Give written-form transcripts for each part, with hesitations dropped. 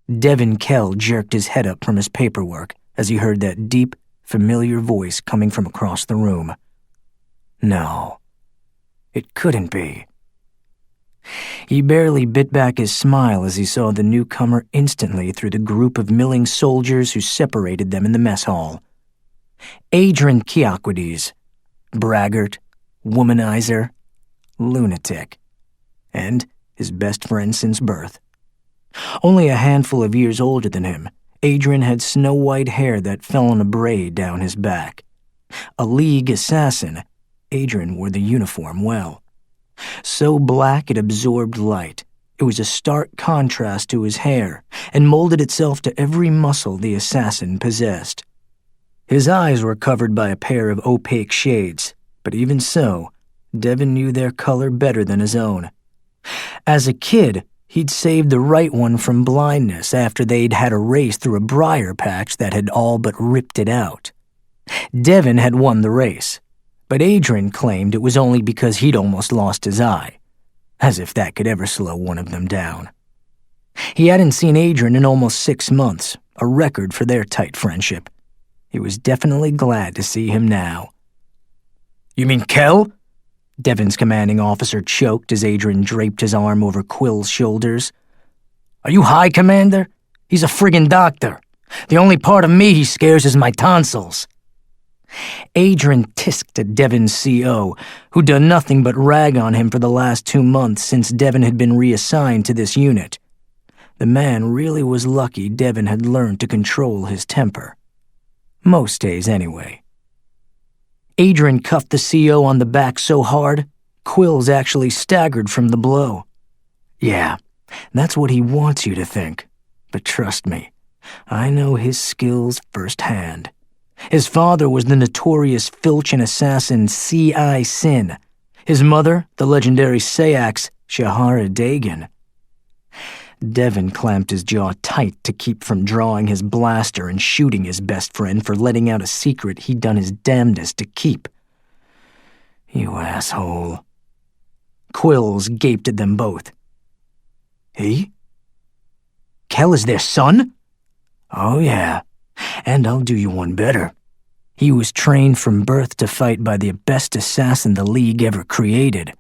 Devyn Kell jerked his head up from his paperwork as he heard that deep, familiar voice coming from across the room. No, it couldn't be. He barely bit back his smile as he saw the newcomer instantly through the group of milling soldiers who separated them in the mess hall. Adrian Keokwides, braggart, womanizer, lunatic, and his best friend since birth. Only a handful of years older than him, Adrian had snow-white hair that fell in a braid down his back. A League assassin, Adrian wore the uniform well. So black it absorbed light. It was a stark contrast to his hair, and molded itself to every muscle the assassin possessed. His eyes were covered by a pair of opaque shades, but even so, Devyn knew their color better than his own. As a kid, he'd saved the right one from blindness after they'd had a race through a briar patch that had all but ripped it out. Devyn had won the race, but Adrian claimed it was only because he'd almost lost his eye, as if that could ever slow one of them down. He hadn't seen Adrian in almost 6 months, a record for their tight friendship. He was definitely glad to see him now. "You mean Kell?" Devyn's commanding officer choked as Adrian draped his arm over Quill's shoulders. "Are you high, Commander? He's a friggin' doctor. The only part of me he scares is my tonsils." Adrian tisked at Devyn's CO, who'd done nothing but rag on him for the last 2 months since Devyn had been reassigned to this unit. The man really was lucky Devyn had learned to control his temper. Most days, anyway. Adrian cuffed the CO on the back so hard, Quills actually staggered from the blow. Yeah, that's what he wants you to think. But trust me, I know his skills firsthand. His father was the notorious Filchan assassin C.I. Sin. His mother, the legendary Sayax Shahara Dagan. Devyn clamped his jaw tight to keep from drawing his blaster and shooting his best friend for letting out a secret he'd done his damnedest to keep. You asshole. Quills gaped at them both. He? Kell is their son? Oh yeah, and I'll do you one better. He was trained from birth to fight by the best assassin the League ever created.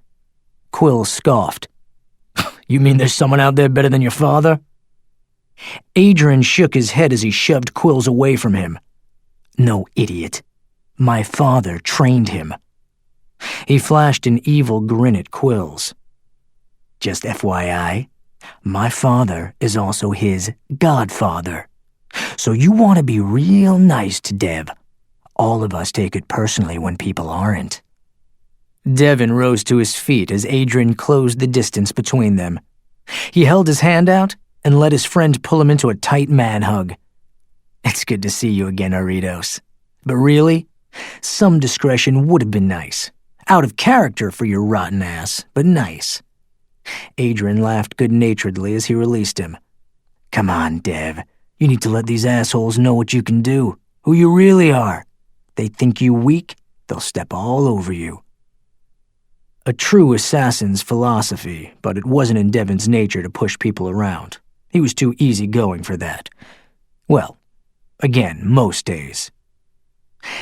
Quill scoffed. You mean there's someone out there better than your father? Adrian shook his head as he shoved Quills away from him. No, idiot. My father trained him. He flashed an evil grin at Quills. Just FYI, my father is also his godfather. So you want to be real nice to Dev. All of us take it personally when people aren't. Devyn rose to his feet as Adrian closed the distance between them. He held his hand out and let his friend pull him into a tight man hug. It's good to see you again, Aritos. But really, some discretion would have been nice. Out of character for your rotten ass, but nice. Adrian laughed good-naturedly as he released him. Come on, Dev. You need to let these assholes know what you can do, who you really are. They think you weak, they'll step all over you. A true assassin's philosophy, but it wasn't in Devyn's nature to push people around. He was too easygoing for that. Well, again, most days.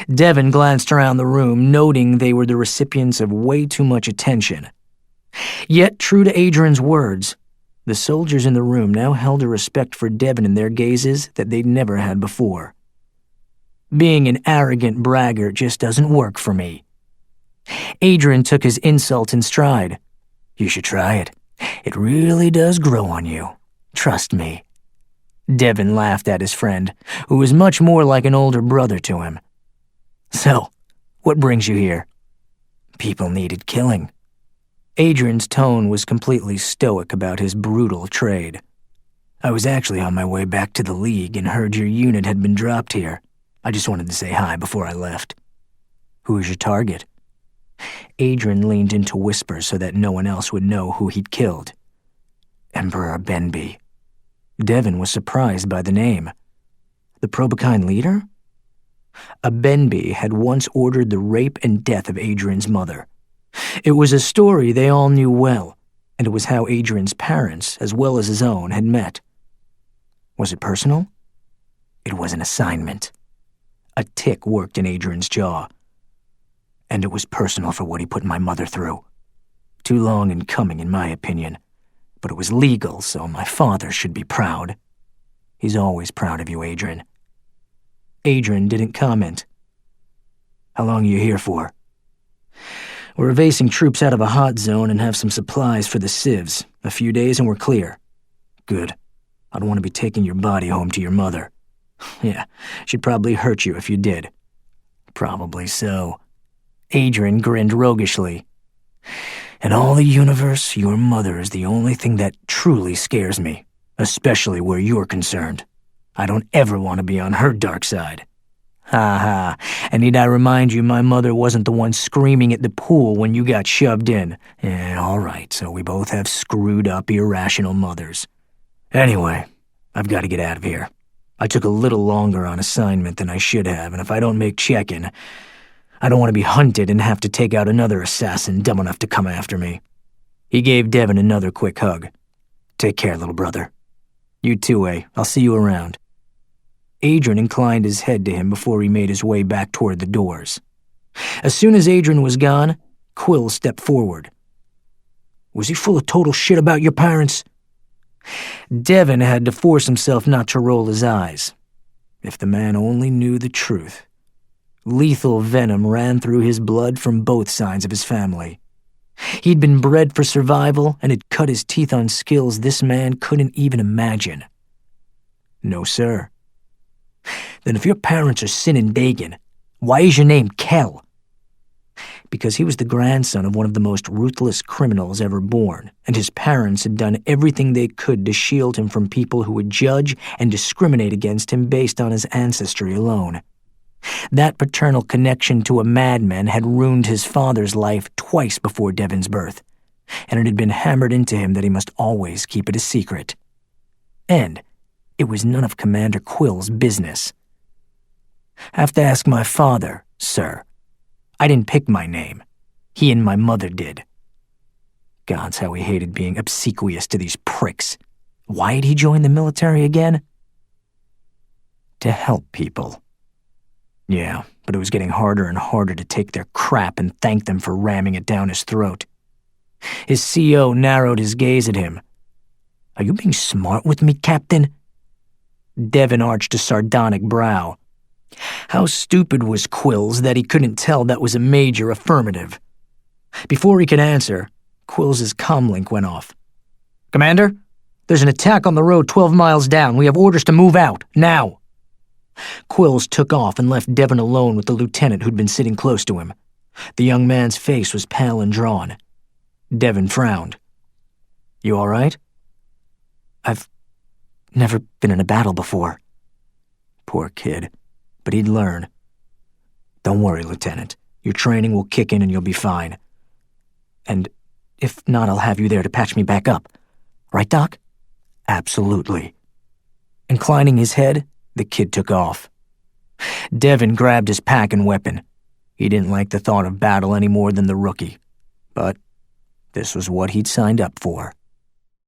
Devyn glanced around the room, noting they were the recipients of way too much attention. Yet, true to Adrian's words, the soldiers in the room now held a respect for Devyn in their gazes that they'd never had before. Being an arrogant braggart just doesn't work for me. Adrian took his insult in stride. You should try it. It really does grow on you. Trust me. Devyn laughed at his friend, who was much more like an older brother to him. So, what brings you here? People needed killing. Adrian's tone was completely stoic about his brutal trade. I was actually on my way back to the League and heard your unit had been dropped here. I just wanted to say hi before I left. Who is your target? Adrian leaned in to whisper so that no one else would know who he'd killed. Emperor Benby. Devyn was surprised by the name. The Probokine leader? Benby had once ordered the rape and death of Adrian's mother. It was a story they all knew well, and it was how Adrian's parents, as well as his own, had met. Was it personal? It was an assignment. A tick worked in Adrian's jaw. And it was personal for what he put my mother through. Too long in coming, in my opinion. But it was legal, so my father should be proud. He's always proud of you, Adrian. Adrian didn't comment. How long are you here for? We're evasing troops out of a hot zone and have some supplies for the civs. A few days and we're clear. Good. I don't want to be taking your body home to your mother. Yeah, she'd probably hurt you if you did. Probably so. Adrian grinned roguishly. In all the universe, your mother is the only thing that truly scares me, especially where you're concerned. I don't ever want to be on her dark side. Ha ha, and need I remind you my mother wasn't the one screaming at the pool when you got shoved in. All right, so we both have screwed up, irrational mothers. Anyway, I've got to get out of here. I took a little longer on assignment than I should have, and if I don't make check-in, I don't want to be hunted and have to take out another assassin dumb enough to come after me. He gave Devyn another quick hug. Take care, little brother. You too, I'll see you around. Adrian inclined his head to him before he made his way back toward the doors. As soon as Adrian was gone, Quill stepped forward. Was he full of total shit about your parents? Devyn had to force himself not to roll his eyes. If the man only knew the truth. Lethal venom ran through his blood from both sides of his family. He'd been bred for survival and had cut his teeth on skills this man couldn't even imagine. No, sir. Then if your parents are Sin and Dagan, why is your name Kell? Because he was the grandson of one of the most ruthless criminals ever born, and his parents had done everything they could to shield him from people who would judge and discriminate against him based on his ancestry alone. That paternal connection to a madman had ruined his father's life twice before Devyn's birth, and it had been hammered into him that he must always keep it a secret. And it was none of Commander Quill's business. Have to ask my father, sir. I didn't pick my name. He and my mother did. Gods, how he hated being obsequious to these pricks. Why had he joined the military again? To help people. Yeah, but it was getting harder and harder to take their crap and thank them for ramming it down his throat. His CO narrowed his gaze at him. Are you being smart with me, Captain? Devyn arched a sardonic brow. How stupid was Quills that he couldn't tell that was a major affirmative. Before he could answer, Quills' comlink went off. Commander, there's an attack on the road 12 miles down. We have orders to move out, now. Quills took off and left Devyn alone with the lieutenant who'd been sitting close to him. The young man's face was pale and drawn. Devyn frowned. You all right? I've never been in a battle before. Poor kid. But he'd learn. Don't worry, Lieutenant. Your training will kick in and you'll be fine. And if not, I'll have you there to patch me back up. Right, Doc? Absolutely. Inclining his head, the kid took off. Devyn grabbed his pack and weapon. He didn't like the thought of battle any more than the rookie. But this was what he'd signed up for.